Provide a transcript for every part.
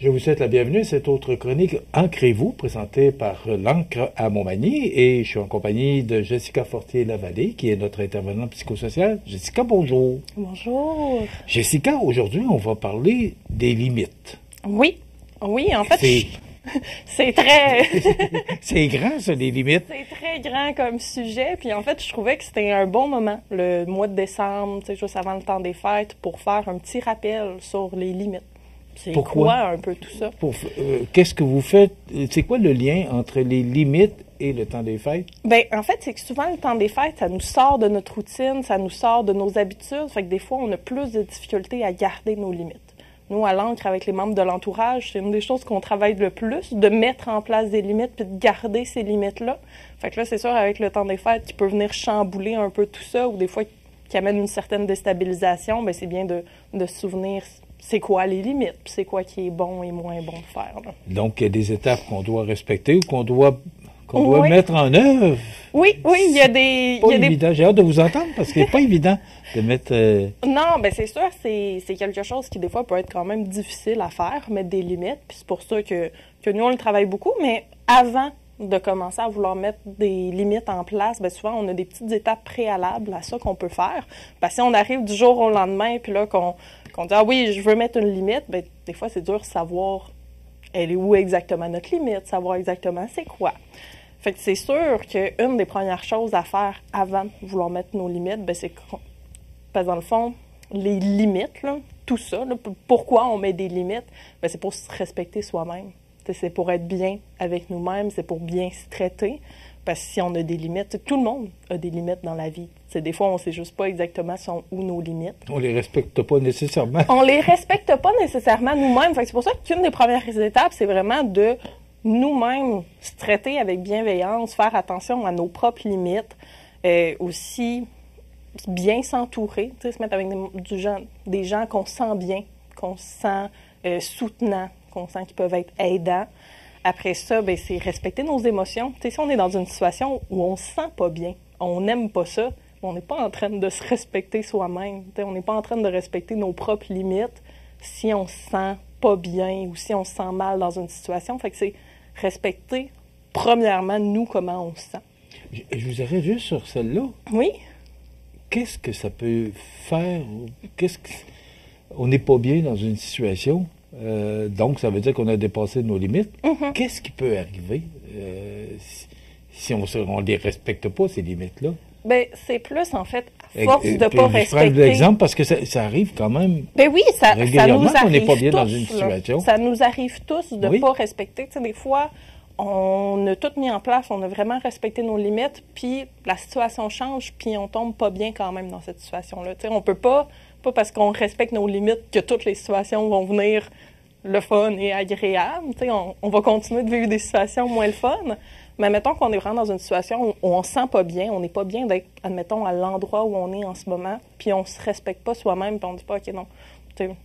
Je vous souhaite la bienvenue à cette autre chronique Ancrez-vous, présentée par l'Ancre à Montmagny, et je suis en compagnie de Jessica Fortier-Lavallée, qui est notre intervenante psychosociale. Jessica, bonjour. Bonjour. Jessica, aujourd'hui, on va parler des limites. Oui, en fait, c'est très... C'est grand, ça, les limites. C'est très grand comme sujet, puis en fait, je trouvais que c'était un bon moment, le mois de décembre, juste avant le temps des fêtes, pour faire un petit rappel sur les limites. C'est quoi un peu tout ça? Qu'est-ce que vous faites? C'est quoi le lien entre les limites et le temps des fêtes? Bien, en fait, c'est que souvent, le temps des fêtes, ça nous sort de notre routine, ça nous sort de nos habitudes, fait que des fois, on a plus de difficultés à garder nos limites. Nous, à l'Ancre, avec les membres de l'entourage, c'est une des choses qu'on travaille le plus, de mettre en place des limites puis de garder ces limites-là. Fait que là, c'est sûr, avec le temps des fêtes, qui peut venir chambouler un peu tout ça, ou des fois, qui amène une certaine déstabilisation, bien, c'est bien de se souvenir c'est quoi les limites, puis c'est quoi qui est bon et moins bon de faire. Là. Donc, il y a des étapes qu'on doit respecter ou qu'on doit mettre en œuvre. Oui, il y a des... Pas évident. J'ai hâte de vous entendre parce que c'est pas évident de mettre... Non, bien c'est sûr, c'est quelque chose qui des fois peut être quand même difficile à faire, mettre des limites, puis c'est pour ça que nous, on le travaille beaucoup, mais avant de commencer à vouloir mettre des limites en place, bien souvent, on a des petites étapes préalables à ça qu'on peut faire. Parce que si on arrive du jour au lendemain, puis là, qu'on dit « Ah oui, je veux mettre une limite », bien des fois, c'est dur de savoir elle est où exactement notre limite, savoir exactement c'est quoi. Fait que c'est sûr qu'une des premières choses à faire avant de vouloir mettre nos limites, bien c'est parce que dans le fond, les limites, là, tout ça, là, pourquoi on met des limites, bien c'est pour se respecter soi-même. C'est pour être bien avec nous-mêmes, c'est pour bien se traiter. Parce que si on a des limites, tout le monde a des limites dans la vie. Des fois, on ne sait juste pas exactement où nos limites. On les respecte pas nécessairement. On les respecte pas nécessairement nous-mêmes. C'est pour ça qu'une des premières étapes, c'est vraiment de nous-mêmes se traiter avec bienveillance, faire attention à nos propres limites, aussi bien s'entourer, se mettre avec des gens qu'on sent bien, qu'on sent soutenants, qu'on sent qu'ils peuvent être aidants. Après ça, bien, c'est respecter nos émotions. T'sais, si on est dans une situation où on ne se sent pas bien, on n'aime pas ça, on n'est pas en train de se respecter soi-même. On n'est pas en train de respecter nos propres limites si on se sent pas bien ou si on se sent mal dans une situation. Fait que c'est respecter, premièrement, nous, comment on se sent. Je vous arrête juste sur celle-là. Oui. Qu'est-ce que ça peut faire? On n'est pas bien dans une situation. Donc, ça veut dire qu'on a dépassé nos limites. Mm-hmm. Qu'est-ce qui peut arriver si on ne les respecte pas, ces limites-là? Bien, c'est plus, en fait, à force de ne pas respecter... Je prends l'exemple parce que ça arrive quand même. Bien oui, ça nous arrive on n'est pas bien tous, dans une situation. Ça nous arrive tous de ne pas respecter. Tu sais, des fois, on a tout mis en place, on a vraiment respecté nos limites, puis la situation change, puis on tombe pas bien quand même dans cette situation-là. Tu sais, on peut pas parce qu'on respecte nos limites que toutes les situations vont venir le fun et agréable. Tu sais, on va continuer de vivre des situations moins le fun. Mais mettons qu'on est vraiment dans une situation où on ne se sent pas bien, on n'est pas bien d'être, admettons, à l'endroit où on est en ce moment, puis on ne se respecte pas soi-même, puis on ne dit pas, OK, non,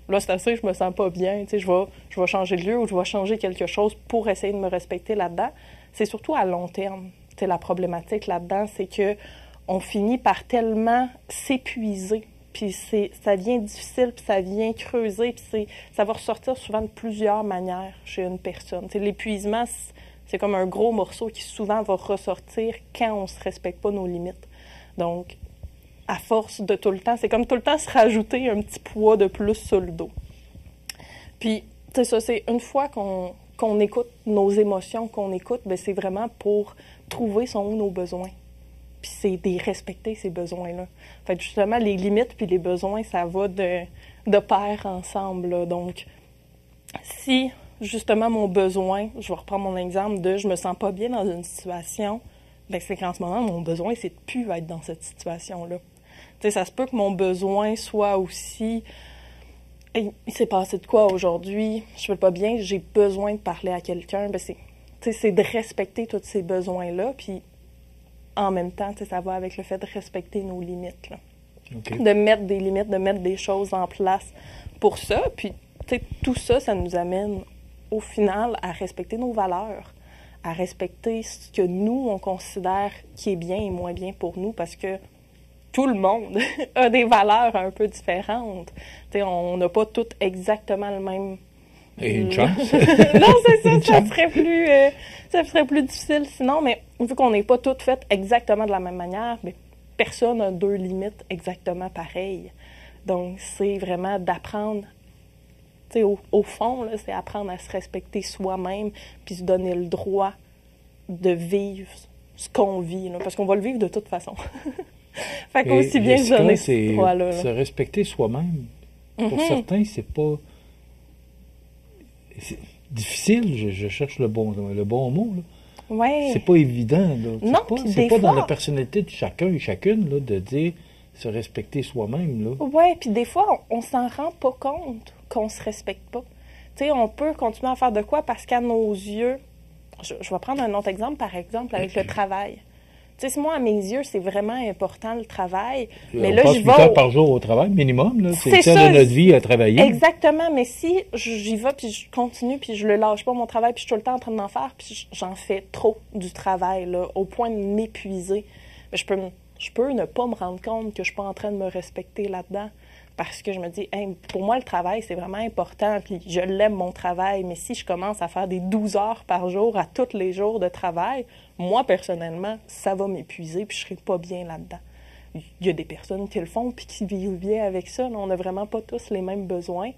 là, c'est assez, je me sens pas bien, je vais changer de lieu ou je vais changer quelque chose pour essayer de me respecter là-dedans. C'est surtout à long terme. La problématique là-dedans, c'est que on finit par tellement s'épuiser, puis ça devient difficile, puis ça vient creuser, puis ça va ressortir souvent de plusieurs manières chez une personne. L'épuisement, c'est comme un gros morceau qui souvent va ressortir quand on ne se respecte pas nos limites. Donc, à force de tout le temps, c'est comme tout le temps se rajouter un petit poids de plus sur le dos. Puis, c'est ça, c'est une fois qu'on écoute nos émotions, qu'on écoute, bien, c'est vraiment pour trouver où nos besoins. Puis c'est de respecter ces besoins-là. Fait que justement, les limites puis les besoins, ça va de pair ensemble, là. Donc, si justement mon besoin, je vais reprendre mon exemple de je me sens pas bien dans une situation, bien c'est qu'en ce moment, mon besoin, c'est de plus être dans cette situation-là. Tu sais, ça se peut que mon besoin soit aussi hey, il s'est passé de quoi aujourd'hui, je ne vais pas bien, j'ai besoin de parler à quelqu'un. Bien, c'est de respecter tous ces besoins-là, puis en même temps, ça va avec le fait de respecter nos limites. Là. Okay. De mettre des limites, de mettre des choses en place pour ça. Puis, tout ça, ça nous amène au final à respecter nos valeurs, à respecter ce que nous, on considère qui est bien et moins bien pour nous, parce que tout le monde a des valeurs un peu différentes. T'sais, on n'a pas toutes exactement Et une chance. Non, c'est ça, ça serait plus difficile sinon, mais vu qu'on n'est pas toutes faites exactement de la même manière, mais personne n'a deux limites exactement pareilles. Donc, c'est vraiment d'apprendre, tu sais, au fond, là, c'est apprendre à se respecter soi-même puis se donner le droit de vivre ce qu'on vit, là, parce qu'on va le vivre de toute façon. Fait qu'aussi bien se donner ce droit-là. Se respecter soi-même. Pour certains, c'est pas... C'est difficile, je cherche le bon mot, là. Ouais. C'est pas évident, là. Non, c'est pas dans la personnalité de chacun et chacune, là, de dire se respecter soi-même, là. Oui, puis des fois, on s'en rend pas compte qu'on se respecte pas. Tu sais, on peut continuer à faire de quoi parce qu'à nos yeux... Je vais prendre un autre exemple, par exemple, avec le travail. Tu sais, moi, à mes yeux, c'est vraiment important, le travail. Mais là, passe 8 heures par jour au travail, minimum, là. C'est le tiers de notre vie à travailler. Exactement, mais si j'y vais, puis je continue, puis je le lâche pas, mon travail, puis je suis tout le temps en train d'en faire, puis j'en fais trop du travail, là, au point de m'épuiser, je peux ne pas me rendre compte que je suis pas en train de me respecter là-dedans. Parce que je me dis, hey, pour moi, le travail, c'est vraiment important, puis je l'aime, mon travail, mais si je commence à faire des 12 heures par jour à tous les jours de travail, moi, personnellement, ça va m'épuiser, puis je serai pas bien là-dedans. Il y a des personnes qui le font, puis qui vivent bien avec ça. Là, on n'a vraiment pas tous les mêmes besoins,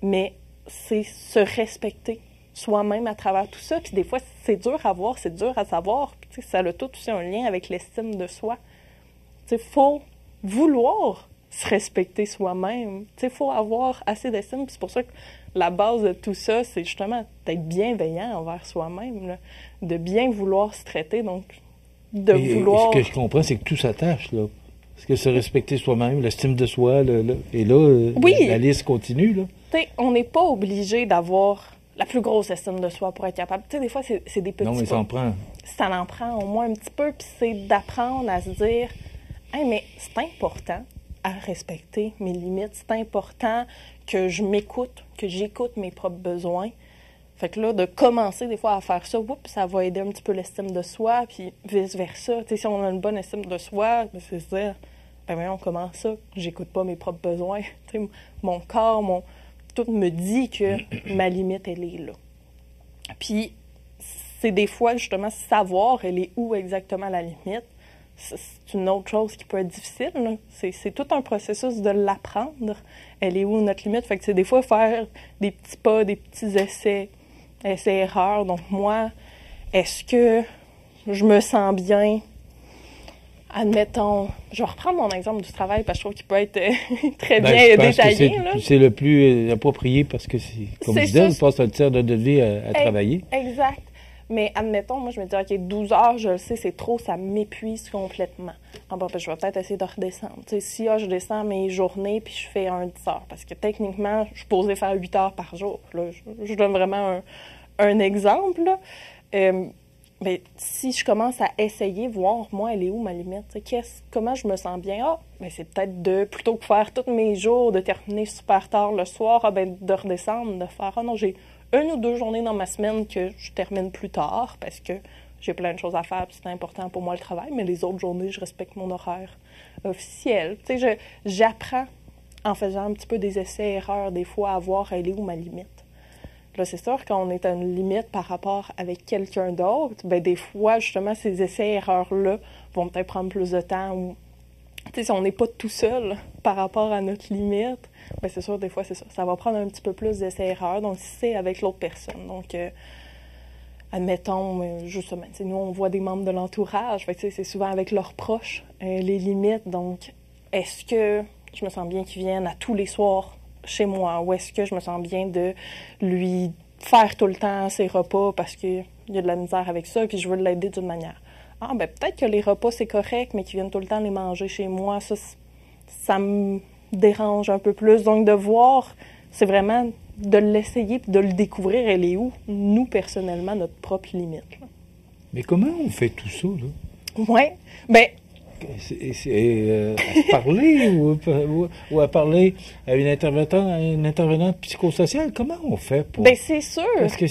mais c'est se respecter soi-même à travers tout ça, puis des fois, c'est dur à voir, c'est dur à savoir, puis ça a tout aussi un lien avec l'estime de soi. Il faut vouloir se respecter soi-même. Il faut avoir assez d'estime. C'est pour ça que la base de tout ça, c'est justement d'être bienveillant envers soi-même, là, de bien vouloir se traiter, donc vouloir... Ce que je comprends, c'est que tout s'attache, là. Parce que se respecter soi-même, l'estime de soi, et là, oui, la liste continue, là. On n'est pas obligé d'avoir la plus grosse estime de soi pour être capable. Des fois, c'est des petits... Non, mais ça en prend. Ça en prend au moins un petit peu, puis c'est d'apprendre à se dire « Hey, mais c'est important à respecter mes limites. C'est important que je m'écoute, que j'écoute mes propres besoins. » Fait que là, de commencer des fois à faire ça, ça va aider un petit peu l'estime de soi, puis vice-versa. Si on a une bonne estime de soi, c'est se dire, on commence ça, j'écoute pas mes propres besoins. Mon corps, tout me dit que ma limite, elle est là. Puis, c'est des fois, justement, savoir, elle est où exactement la limite. C'est une autre chose qui peut être difficile. Là. C'est tout un processus de l'apprendre. Elle est où notre limite? Fait que c'est des fois faire des petits pas, des petits essais-erreurs. Donc moi, est-ce que je me sens bien? Admettons, je vais reprendre mon exemple du travail parce que je trouve qu'il peut être très bien détaillé. C'est le plus approprié parce que, comme je disais, on passe un tiers de notre vie à travailler. Exact. Mais admettons, moi, je me dis, OK, 12 heures, je le sais, c'est trop, ça m'épuise complètement. Je vais peut-être essayer de redescendre. Si je descends mes journées puis je fais un 10 heures, parce que techniquement, je suis posée faire 8 heures par jour. Là, je donne vraiment un exemple. Mais si je commence à essayer, voir, moi, elle est où ma limite? Comment je me sens bien? C'est peut-être plutôt que faire tous mes jours, de terminer super tard le soir, de redescendre, de faire, non, j'ai 1 ou 2 journées dans ma semaine que je termine plus tard parce que j'ai plein de choses à faire puis c'est important pour moi le travail, mais les autres journées, je respecte mon horaire officiel. J'apprends en faisant un petit peu des essais-erreurs des fois à voir elle est où ma limite. Là, c'est sûr qu'on est à une limite par rapport avec quelqu'un d'autre, des fois, justement, ces essais-erreurs-là vont peut-être prendre plus de temps ou si on n'est pas tout seul par rapport à notre limite, c'est sûr, des fois, c'est ça. Ça va prendre un petit peu plus d'essais-erreurs. Donc, si c'est avec l'autre personne. Donc, admettons, justement, nous, on voit des membres de l'entourage. C'est souvent avec leurs proches, les limites. Donc, est-ce que je me sens bien qu'ils viennent à tous les soirs chez moi? Ou est-ce que je me sens bien de lui faire tout le temps ses repas parce qu'il y a de la misère avec ça puis je veux l'aider d'une manière? Peut-être que les repas, c'est correct, mais qu'ils viennent tout le temps les manger chez moi, ça me dérange un peu plus. Donc, de voir, c'est vraiment de l'essayer puis de le découvrir, elle est où, nous, personnellement, notre propre limite. Là. Mais comment on fait tout ça, là? Oui, à parler ou à parler à une intervenante psychosociale? Comment on fait pour... c'est sûr! Parce que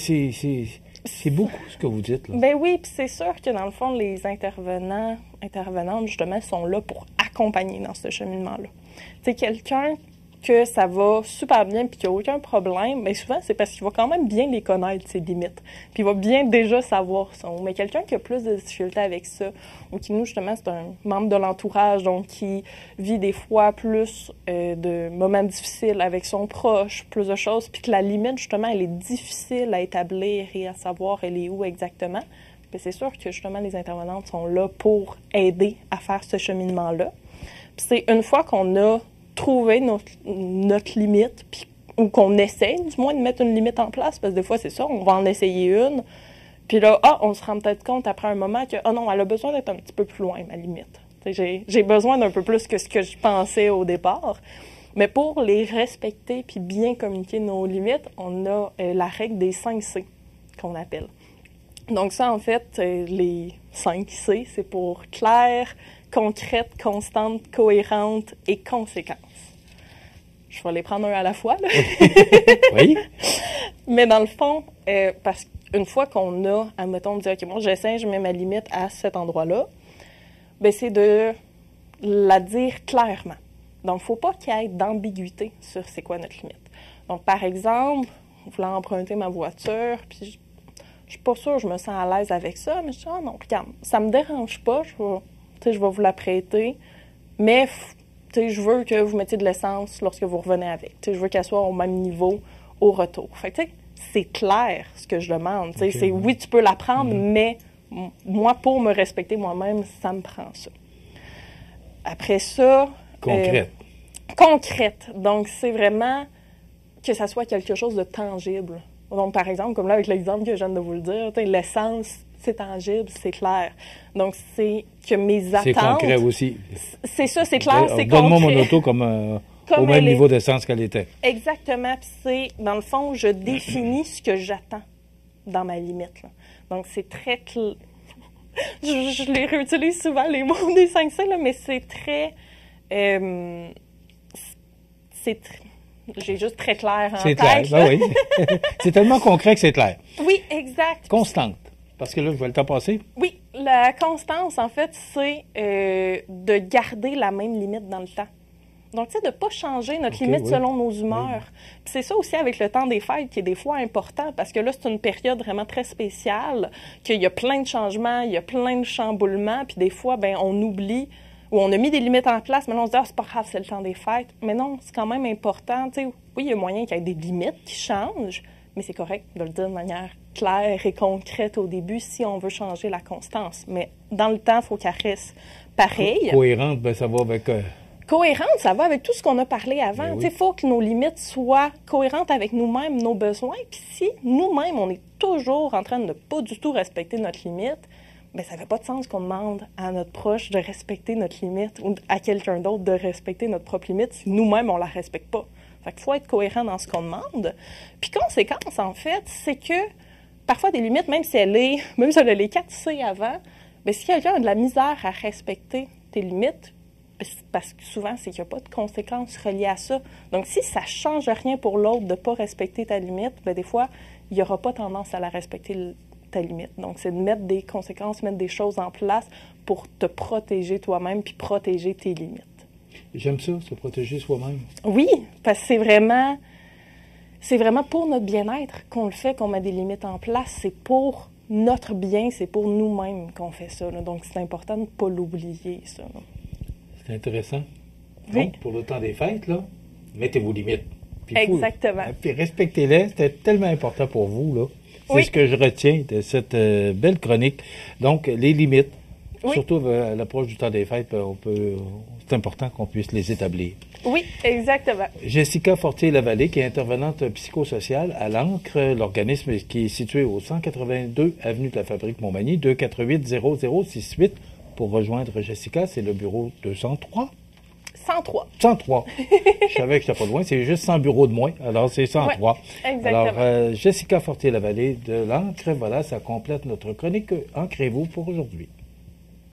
c'est beaucoup ce que vous dites, là. Oui, puis c'est sûr que dans le fond, les intervenantes, justement, sont là pour accompagner dans ce cheminement-là. Quelqu'un que ça va super bien puis qu'il n'y a aucun problème, mais souvent, c'est parce qu'il va quand même bien les connaître, ses limites. Puis il va bien déjà savoir ça. Mais quelqu'un qui a plus de difficultés avec ça, ou qui, nous, justement, c'est un membre de l'entourage, donc qui vit des fois plus de moments difficiles avec son proche, plus de choses, puis que la limite, justement, elle est difficile à établir et à savoir elle est où exactement. Puis c'est sûr que, justement, les intervenantes sont là pour aider à faire ce cheminement-là. Puis c'est une fois qu'on a trouvé notre limite, puis, ou qu'on essaie du moins de mettre une limite en place, parce que des fois, c'est ça, on va en essayer une, puis là, on se rend peut-être compte après un moment que, non, elle a besoin d'être un petit peu plus loin, ma limite. J'ai besoin d'un peu plus que ce que je pensais au départ. Mais pour les respecter puis bien communiquer nos limites, on a la règle des 5 C, qu'on appelle. Donc ça, en fait, les 5 C, c'est pour clair, concrète, constante, cohérente et conséquence. Je vais les prendre un à la fois, là. Oui. Mais dans le fond, parce qu'une fois qu'on a, admettons, dit, OK, moi, j'essaie, je mets ma limite à cet endroit-là, bien, c'est de la dire clairement. Donc, il ne faut pas qu'il y ait d'ambiguïté sur c'est quoi notre limite. Donc, par exemple, je voulais emprunter ma voiture, puis je ne suis pas sûre, je me sens à l'aise avec ça, mais je dis, non, regarde, ça ne me dérange pas, je vais vous la prêter, mais je veux que vous mettiez de l'essence lorsque vous revenez avec. Je veux qu'elle soit au même niveau au retour. Fait que, c'est clair ce que je demande. Okay. C'est oui, tu peux la prendre, mais moi, pour me respecter moi-même, ça me prend ça. Après ça... Concrète. Concrète. Donc, c'est vraiment que ça soit quelque chose de tangible. Donc, par exemple, comme là, avec l'exemple que je viens de vous le dire, l'essence, c'est tangible, c'est clair. Donc, c'est que mes attentes... C'est concret aussi. C'est ça, c'est clair, c'est concret. Donne-moi mon auto comme au même niveau d'essence qu'elle était. Exactement. Puis c'est, dans le fond, je définis ce que j'attends dans ma limite. Là. Donc, c'est très... je les réutilise souvent, les mots des 5C, là, mais c'est très... J'ai juste très clair en tête. C'est clair, ben oui. C'est tellement concret que c'est clair. Oui, exact. Constante. Parce que là, je vois le temps passer. Oui, la constance, en fait, c'est de garder la même limite dans le temps. Donc, tu sais, de ne pas changer notre limite selon nos humeurs. Puis c'est ça aussi avec le temps des fêtes qui est des fois important parce que là, c'est une période vraiment très spéciale, qu'il y a plein de changements, il y a plein de chamboulements, puis des fois, ben on oublie ou on a mis des limites en place, mais là, on se dit « Ah, c'est pas grave, c'est le temps des fêtes ». Mais non, c'est quand même important. Tu sais, oui, il y a moyen qu'il y ait des limites qui changent, mais c'est correct de le dire de manière claire et concrète au début si on veut changer la constance. Mais dans le temps, il faut qu'elle reste pareille. Cohérente, ben ça va avec... Cohérente, ça va avec tout ce qu'on a parlé avant. Il faut que nos limites soient cohérentes avec nous-mêmes, nos besoins. Puis si nous-mêmes, on est toujours en train de ne pas du tout respecter notre limite, bien, ça ne fait pas de sens qu'on demande à notre proche de respecter notre limite ou à quelqu'un d'autre de respecter notre propre limite si nous-mêmes, on ne la respecte pas. Fait qu'il faut être cohérent dans ce qu'on demande. Puis conséquence, en fait, c'est que parfois des limites, même si elle a les 4 C avant, bien, si quelqu'un a de la misère à respecter tes limites, parce que souvent, c'est qu'il n'y a pas de conséquences reliées à ça. Donc, si ça ne change rien pour l'autre de ne pas respecter ta limite, bien, des fois, il n'y aura pas tendance à la respecter ta limite. Donc, c'est de mettre des conséquences, mettre des choses en place pour te protéger toi-même puis protéger tes limites. J'aime ça, se protéger soi-même. Oui, parce que c'est vraiment pour notre bien-être qu'on le fait, qu'on met des limites en place. C'est pour notre bien, c'est pour nous-mêmes qu'on fait ça. Là. Donc, c'est important de ne pas l'oublier, ça. Là. C'est intéressant. Oui. Donc, pour le temps des fêtes, là, mettez vos limites. Puis exactement. Puis respectez-les. C'était tellement important pour vous, là. C'est ce que je retiens de cette belle chronique. Donc, les limites, surtout à l'approche du temps des fêtes, c'est important qu'on puisse les établir. Oui, exactement. Jessica Fortier-Lavallée, qui est intervenante psychosociale à l'ANCRE, l'organisme qui est situé au 182 avenue de la Fabrique Montmagny, 248-0068. Pour rejoindre Jessica, c'est le bureau 203. 103. 103. Je savais que je n'étais pas loin, c'est juste 100 bureaux de moins, alors c'est 103. Ouais, exactement. Alors, Jessica Fortier-Lavallée de l'ANCRE, voilà, ça complète notre chronique Ancrez-vous pour aujourd'hui.